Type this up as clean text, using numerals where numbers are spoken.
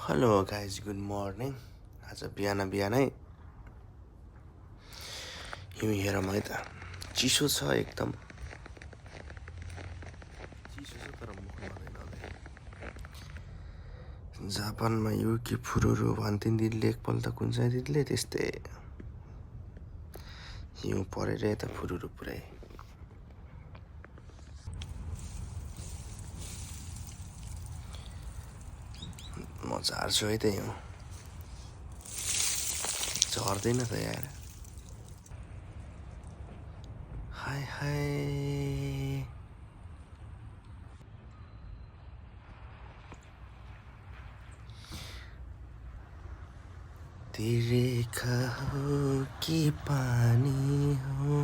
Hello guys good morning. आज बिहानै हिउँ हेरौँ है त। चिसो छ एकदम, चिसो छ तर मुख नदैन अझै। जापानमा यो के फुरुरु भन्थिन् दिदीले एकपल्ट कुन्चा दिदीले, त्यस्तै हिउँ परेर यता फुरुरु पुरै। म झार्छु है त हिउँ, झर्दैन त यार। हाय हाय तिरेखा हो कि पानी हो